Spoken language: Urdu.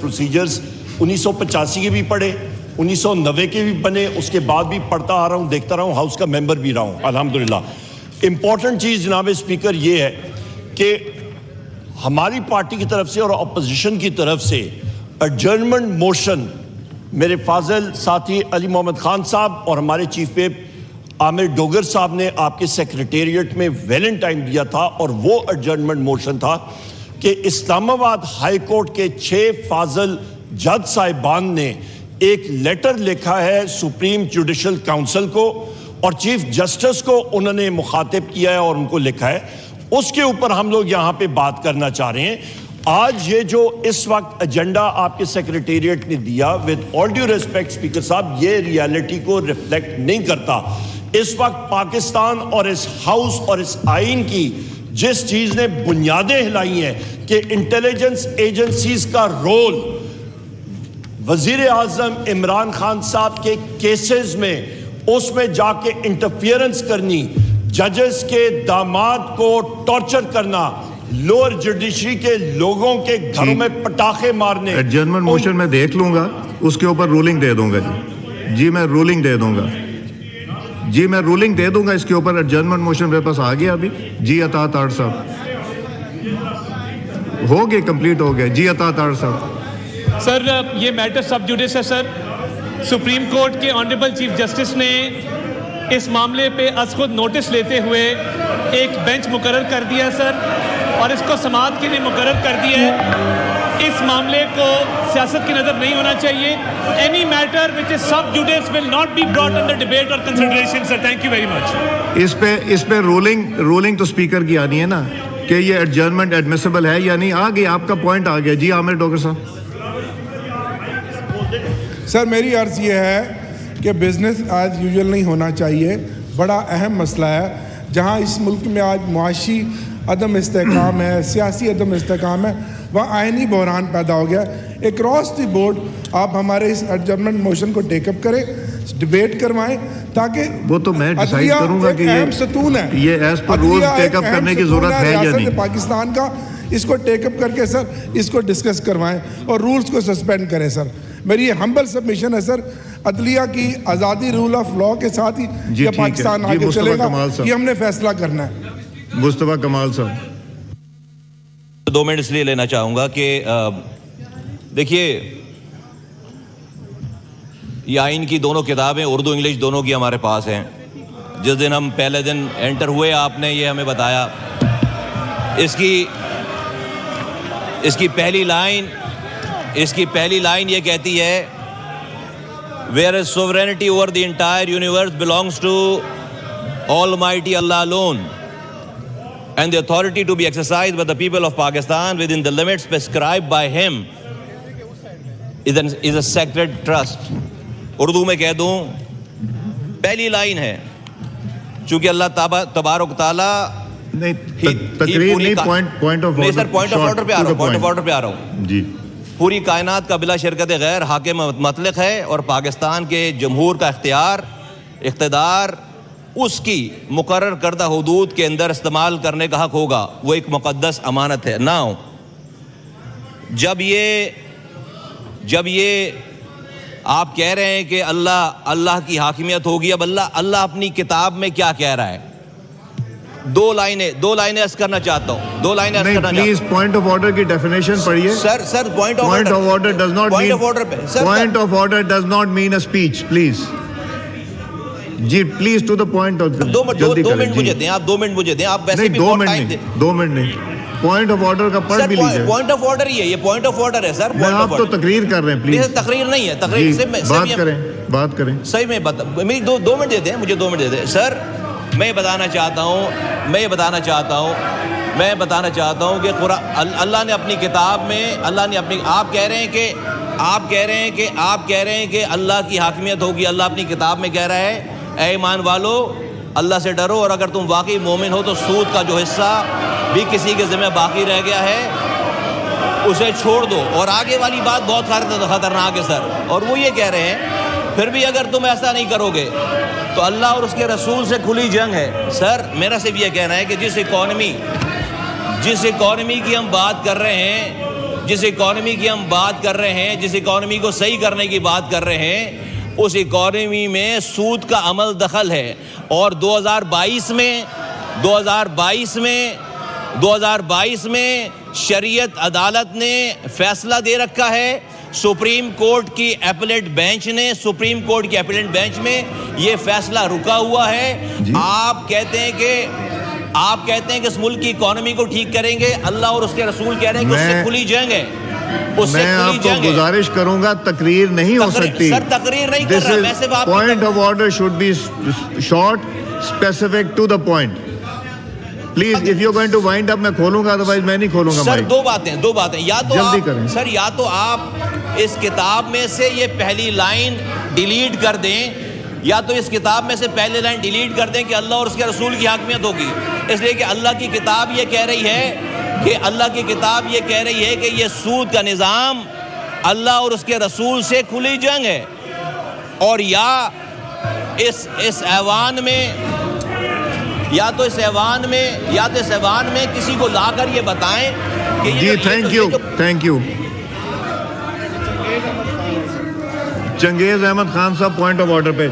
پروسیجرز 1985 کے بھی پڑھے, 1990 کے بھی بنے, اس کے بعد بھی پڑھتا آ رہا ہوں, دیکھتا رہا ہوں, ہاؤس کا ممبر بھی رہا ہوں الحمدللہ. امپورٹنٹ چیز جناب اسپیکر یہ ہے کہ ہماری پارٹی کی طرف سے اور اپوزیشن کی طرف سے ایڈجرنمنٹ موشن میرے فاضل ساتھی علی محمد خان صاحب اور ہمارے چیف ویپ عامر ڈوگر صاحب نے آپ کے سیکریٹریٹ میں ویلنٹائن دیا تھا, اور وہ ایڈجرنمنٹ موشن تھا کہ اسلام آباد ہائی کورٹ کے 6 فاضل جج صاحبان نے ایک لیٹر لکھا ہے سپریم جوڈیشل کاؤنسل کو, اور چیف جسٹس کو انہوں نے مخاطب کیا ہے اور ان کو لکھا ہے. اس کے اوپر ہم لوگ یہاں پہ بات کرنا چاہ رہے ہیں. آج یہ جو اس وقت ایجنڈا آپ کے سیکریٹریٹ نے دیا, with all due respect speaker صاحب, یہ ریالٹی کو ریفلیکٹ نہیں کرتا. اس وقت پاکستان اور اس ہاؤس اور اس آئین کی جس چیز نے بنیادیں ہلائی ہیں کہ انٹیلیجنس ایجنسیز کا رول وزیر اعظم عمران خان صاحب کے کیسز میں اس میں جا کے انٹرفیئرنس کرنی, ججز کے داماد کو ٹارچر کرنا, لوور جوڈیشری کے لوگوں کے گھروں میں پٹاخے مارنے. ایڈجرنمنٹ موشن میں دیکھ لوں گا, اس کے اوپر رولنگ دے دوں گا. جی میں رولنگ دے دوں گا, جی میں رولنگ دے دوں گا اس کے اوپر. ایڈجرنمنٹ موشن میرے پاس آ گیا ابھی. جی عطا طاہر صاحب ہو گئے, کمپلیٹ ہو گئے. جی عطا طاہر صاحب. سر یہ میٹر سب جوڈیس ہے سر. سپریم کورٹ کے آنریبل چیف جسٹس نے اس معاملے پہ از خود نوٹس لیتے ہوئے ایک بینچ مقرر کر دیا ہے سر, اور اس کو سماعت کے لیے مقرر کر دیا ہے. اس معاملے کو سیاست کی نظر نہیں ہونا چاہیے. Any matter which is sub judice will not be brought under debate اور consideration sir. Thank you very much. اس پہ رولنگ تو اسپیکر کی آنی ہے نا کہ یہ ایڈجرنمنٹ ایڈمیسیبل ہے یا نہیں. آ گیا آپ کا پوائنٹ, آ گیا. جی عامر ڈوگر صاحب. سر میری عرض یہ ہے کہ بزنس ایز یوزول نہیں ہونا چاہیے. بڑا اہم مسئلہ ہے. جہاں اس ملک میں آج معاشی عدم استحکام ہے, سیاسی عدم استحکام ہے, وہاں آئینی بحران پیدا ہو گیا. اکراس دی بورڈ آپ ہمارے اس ایڈجرنمنٹ موشن کو ٹیک اپ کریں, ڈیبیٹ کروائیں, تاکہ وہ تو میں ڈیسائیڈ کروں گا کہ اہم ستون ہے, یہ ایز پر رولز ٹیک اپ کرنے کی ضرورت ہے یا نہیں. پاکستان کا اس کو ٹیک اپ کر کے سر اس کو ڈسکس کروائیں اور رولز کو سسپینڈ کریں سر. میری یہ ہمبل سبمیشن ہے سر. عدلیہ کی آزادی, رول آف لا کے ساتھ ہی یہ پاکستان آگے چلے گا. یہ ہم نے فیصلہ کرنا ہے. مصطفیٰ کمال صاحب. 2 منٹ اس لیے لینا چاہوں گا کہ دیکھیے یہ آئین کی دونوں کتابیں اردو انگلش دونوں کی ہمارے پاس ہیں. جس دن ہم پہلے دن انٹر ہوئے آپ نے یہ ہمیں بتایا. اس کی پہلی لائن یہ کہتی ہے whereas sovereignty over the entire universe belongs to Almighty Allah alone and the authority to be exercised by the people of Pakistan within the limits prescribed by him is a sacred trust. Urdu میں کہہ دوں, پہلی لائن ہے چونکہ اللہ تبارک تعالیٰ تقریر نہیں, پوائنٹ آف آرڈر پہ آ رہا ہوں جی. پوری کائنات کا بلا شرکت غیر حاکم مطلق ہے, اور پاکستان کے جمہور کا اقتدار اس کی مقرر کردہ حدود کے اندر استعمال کرنے کا حق ہوگا. وہ ایک مقدس امانت ہے. ناؤ جب یہ آپ کہہ رہے ہیں کہ اللہ کی حاکمیت ہوگی, اب اللہ اپنی کتاب میں کیا کہہ رہا ہے؟ 2 لائنیں عرض کرنا چاہتا ہوں. 2 لائنیں عرض کرنا چاہتا ہوں. پلیز پوائنٹ آف آرڈر کی ڈیفینیشن پڑھیے. Sir point of order does not mean a speech. Please جی, پلیز ٹو دا پوائنٹ. 2 منٹ مجھے دیں, آپ 2 منٹ مجھے دیں. آپ ویسے بھی 2 منٹ نہیں, پوائنٹ آف آرڈر کا پڑھ بھی لیجیے. پوائنٹ آف آرڈر ہی ہے, یہ پوائنٹ آف آرڈر ہے سر. آپ تو تقریر کر رہے ہیں. پلیز تقریر نہیں ہے, تقریر بات کریں. صحیح میں 2 منٹ دے دیں مجھے, 2 منٹ دے دیں سر. میں بتانا چاہتا ہوں کہ اللہ نے اپنی کتاب میں آپ کہہ رہے ہیں کہ اللہ کی حاکمیت ہوگی. اللہ اپنی کتاب میں کہہ رہا ہے اے ایمان والو اللہ سے ڈرو, اور اگر تم واقعی مومن ہو تو سود کا جو حصہ بھی کسی کے ذمہ باقی رہ گیا ہے اسے چھوڑ دو. اور آگے والی بات بہت خطرناک ہے سر, اور وہ یہ کہہ رہے ہیں پھر بھی اگر تم ایسا نہیں کرو گے تو اللہ اور اس کے رسول سے کھلی جنگ ہے. سر میرا صرف یہ کہنا ہے کہ جس اکانومی کی ہم بات کر رہے ہیں جس اکانومی کی ہم بات کر رہے ہیں, جس اکانومی کو صحیح کرنے کی بات کر رہے ہیں, اس اکانومی میں سود کا عمل دخل ہے. اور 2022 میں شریعت عدالت نے فیصلہ دے رکھا ہے, سپریم کورٹ کی اپیلیٹ بینچ میں یہ فیصلہ رکا ہوا ہے. آپ کہتے ہیں کہ اس ملک کی اکانومی کو ٹھیک کریں گے, اللہ اور اس کے رسول کہہ رہے ہیں کہ اس سے کھلی جائیں گے. میں آپ کو گزارش کروں گا, تقریر نہیں ہو سکتی سر, تقریر نہیں کر رہا میں, صرف آپ point of order should be short, specific to the point. Please if you going to wind up میں کھولوں گا, ادروائز میں نہیں کھولوں گا. سر دو باتیں یا تو جلدی آپ کریں سر, یا تو آپ اس کتاب میں سے یہ پہلی لائن ڈیلیٹ کر دیں, یا تو اس کتاب میں سے پہلی لائن ڈیلیٹ کر دیں کہ اللہ اور اس کے رسول کی حاکمیت ہوگی. اس لیے کہ اللہ کی کتاب یہ کہہ رہی ہے کہ یہ سود کا نظام اللہ اور اس کے رسول سے کھلی جنگ ہے. اور یا اس ایوان میں کسی کو لا کر یہ بتائیں کہ جی تھینک یو. چنگیز احمد خان صاحب, پوائنٹ آف آرڈر پہ.